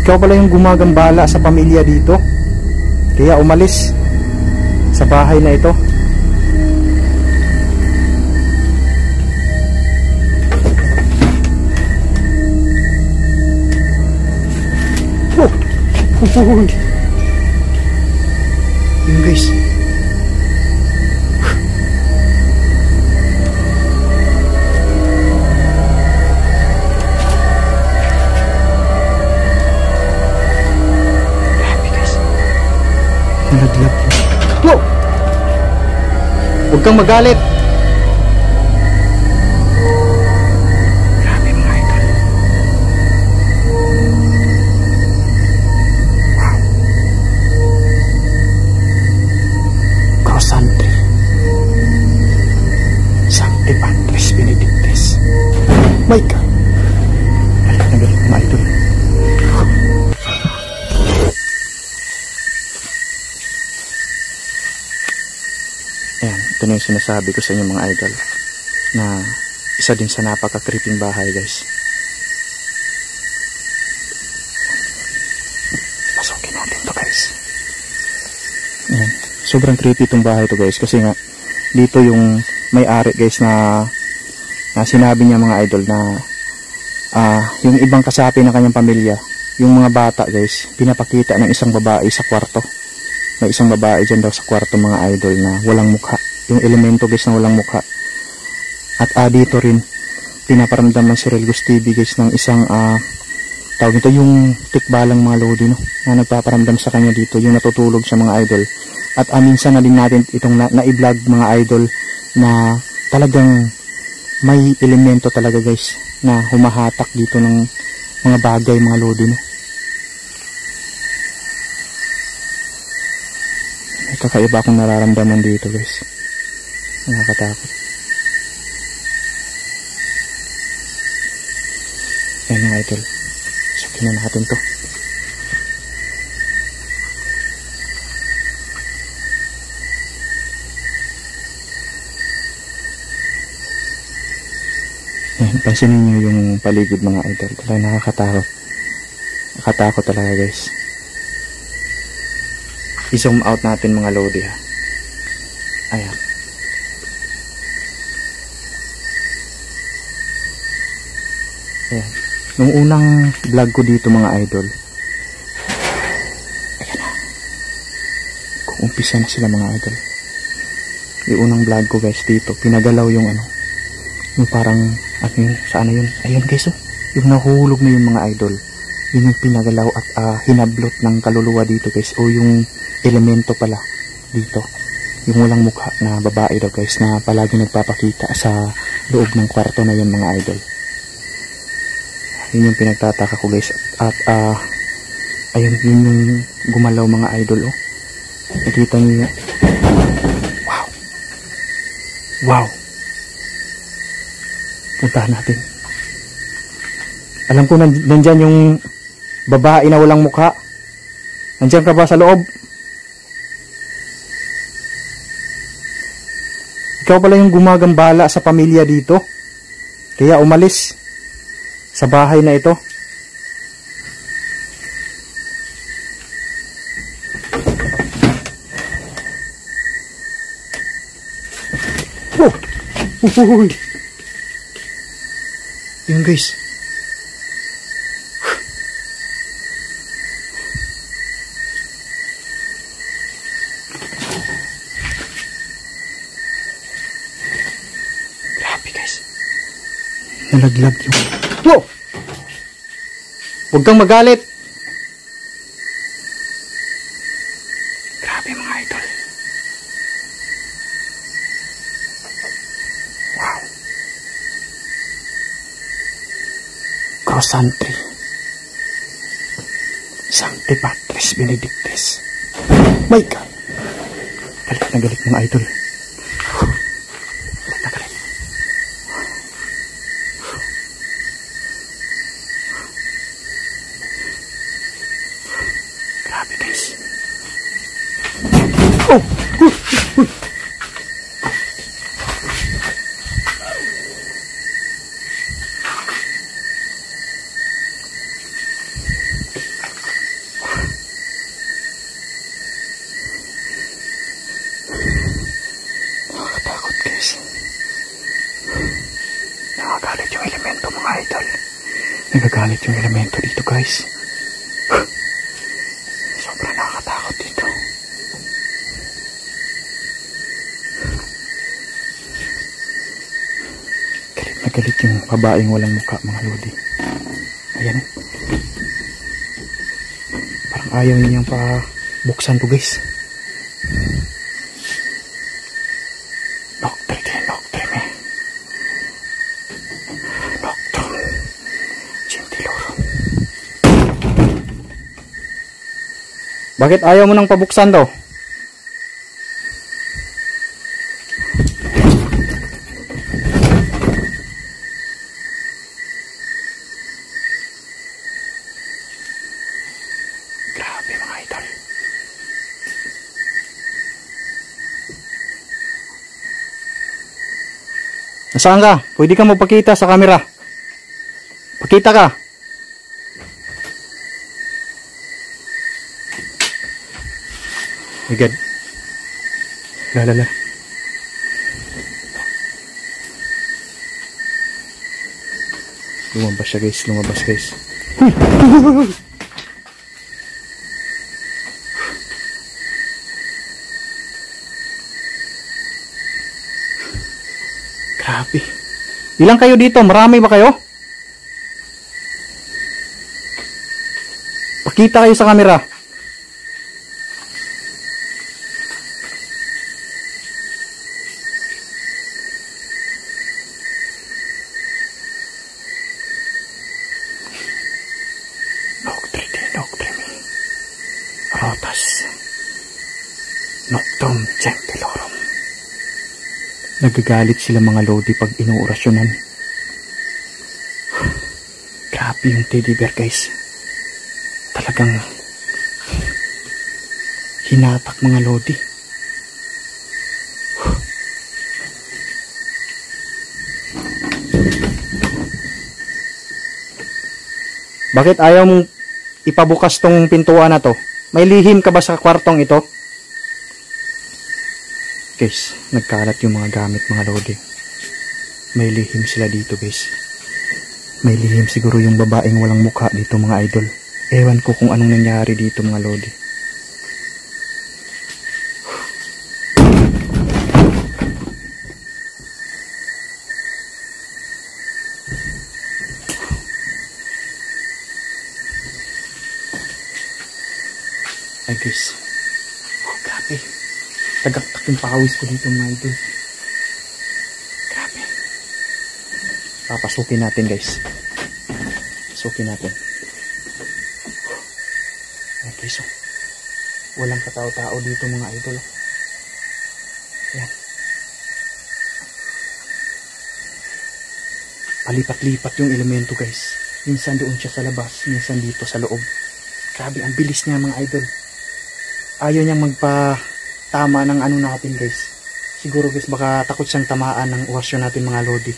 Ikaw pala yung gumagambala sa pamilya dito, kaya umalis sa bahay na ito. Oh, yun guys. Nalaglag yun. Wow! Huwag kang magalit. Grabe mga idol. Wow. Cross country. Sancti Patris Benedictus. My God. Galit na galit mga idol. Ayan, ito na yung sinasabi ko sa inyo mga idol, na isa din sa napaka-creeping bahay guys. Pasukin natin to guys. Ayan, sobrang creepy itong bahay to guys, kasi nga dito yung may-ari guys na sinabi niya mga idol na yung ibang kasapi ng kanyang pamilya, yung mga bata guys, pinapakita ng isang babae sa kwarto. May isang babae dyan daw sa kwarto mga idol na walang mukha. Yung elemento guys na walang mukha. At dito rin pinaparamdam ng si Relgos TV guys ng isang tawag nito yung tikbalang mga lodi, no, na nagpaparamdam sa kanya dito, yung natutulog siya mga idol. At minsan na din natin itong na-i-vlog mga idol na talagang may elemento talaga guys na humahatak dito ng mga bagay mga lodi, no. Kakaiba akong nararamdaman dito guys. Nakakatakot. Ayan mga idol, sukin na natin to. Ayan, pansinin nyo yung paligid mga idol. Talagang nakakatakot. Nakakatakot talaga guys. I-zoom out natin mga lodi ha. Ayan. Ayan. Nung unang vlog ko dito mga idol, ayan na, kung umpisa na sila mga idol. Yung unang vlog ko guys dito, pinagalaw yung yung parang yun, saan na yun? Ayan guys, oh, yung nahulog na yun mga idol. Yun yung pinagalaw at hinablot ng kaluluwa dito guys, o yung elemento pala dito, yung walang mukha na babae daw guys, na palagi nagpapakita sa loob ng kwarto na yun mga idol. Yun yung pinagtataka ko guys. At ayun, yun yung gumalaw mga idol, oh. Nakita nyo yun? Wow. Wow. Puntahan natin. Alam ko nandyan yung babae na walang mukha. Nandyan ka ba sa loob? Ikaw pala yung gumagambala sa pamilya dito, kaya umalis sa bahay na ito. Oh! Uy! Yun guys. Nalaglag yung... Wow! Huwag kang magalit! Grabe mga idol. Wow! Cross country. Sancti Patris Benedictus. My God! Galit na galit mga idol. Oh! Nagagalit yung elemento dito guys. Sobrang nakakatakot dito. Galit na galit yung babaeng walang mukha mga lodi. Ayan. Parang ayaw niyang pa buksan to guys. Bakit ayaw mo nang pabuksan daw? Grabe mga idol. Nasaan ka? Pwede ka magpakita sa camera. Pakita ka. My God. Lalala. Lumabas siya guys. Lumabas guys. Huy! Grabe. Ilang kayo dito? Marami ba kayo? Pakita kayo sa camera. Rotas Noctum Gentilorum. Nagagalit sila mga lodi pag inuorasyonan. Grabe yung teddy bear guys. Talagang hinatak mga lodi. Bakit ayaw mong ipabukas tong pintuan na to? May lihim ka ba sa kwartong ito? Guys, nagkalat yung mga gamit mga lodi. May lihim sila dito guys. May lihim siguro yung babaeng walang mukha dito mga idol. Ewan ko kung anong nangyari dito mga lodi. Ay guys, grabe, tagaktak yung pawis ko dito mga idol. Grabe. Papasukin natin guys. Pasukin natin. Ay guys, oh. Walang katao-tao dito mga idol. Ayan. Palipat-lipat yung elemento guys. Minsan doon siya sa labas, minsan dito sa loob. Grabe, ang bilis niya mga idol. Ayaw niyang magpa-tama ng ano natin guys. Siguro guys baka takot siyang tamaan ng orasyon natin mga lodi.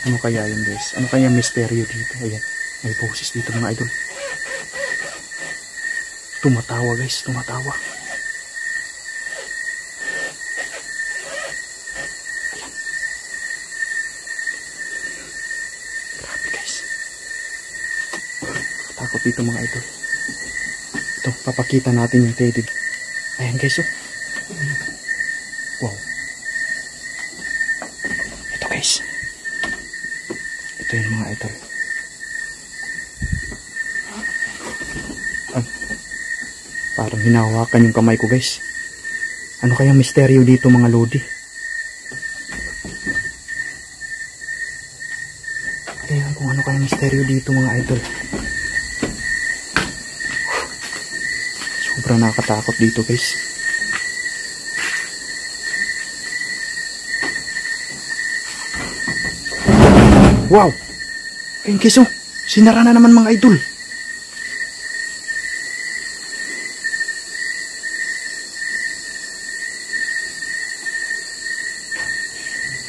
Ano kaya yun guys? Ano kaya misteryo dito? Ayan, may boses dito mga idol. Tumatawa guys, tumatawa. Takot dito mga idol. Ito, papakita natin yung teddy. Ayan guys, oh. Wow. Ito guys. Ito yung mga idol. Ay, parang hinahawakan yung kamay ko guys. Ano kayang misteryo dito mga lodi? Ayan kung ano kayang misteryo dito mga idol. Sobrang nakakatakot dito guys. Wow! Ayun guys, oh. Sinara na naman mga idol.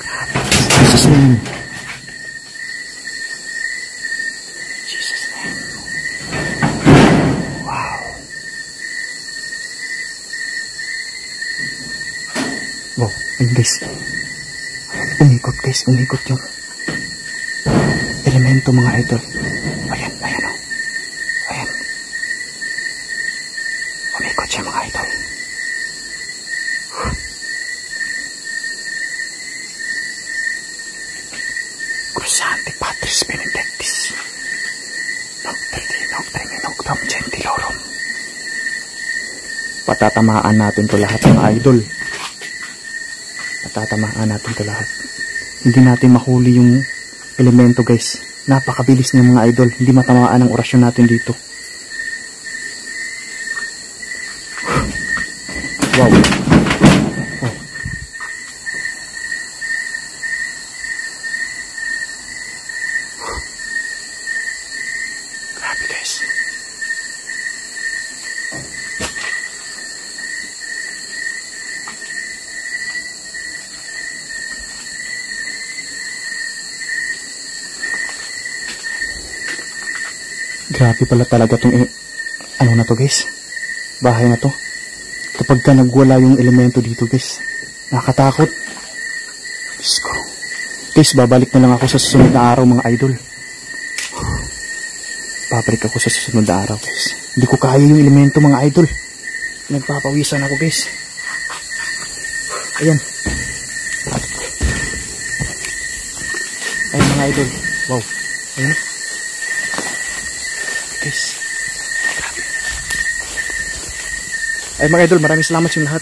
Grabe. Jesus name. Jesus name. Wow. Wow, ayun guys. Umikot guys, umikot yung elemento mga idol. Ayan, ayan o. Ayan. Umikot siya mga idol. Cruzante Patris Benedictis. Noctre Noctam Gentilorum. Patatamaan natin to lahat mga idol. Patatamaan natin to lahat. Hindi natin mahuli yung elemento guys. Napakabilis ng mga idol. Hindi matamaan ang orasyon natin dito. Wow. Oh. Grabe guys. Grabe pala talaga itong ano na to guys, bahay na to. Kapag ka nagwala yung elemento dito guys, nakakatakot. Diyos ko. Guys, babalik na lang ako sa susunod na araw mga idol. Babalik ako sa susunod na araw guys. Hindi ko kaya yung elemento mga idol. Nagpapawisan ako guys. Ayan. Ayan mga idol. Wow. Ayan. Guys. Ay mga idol, maraming salamat sa lahat.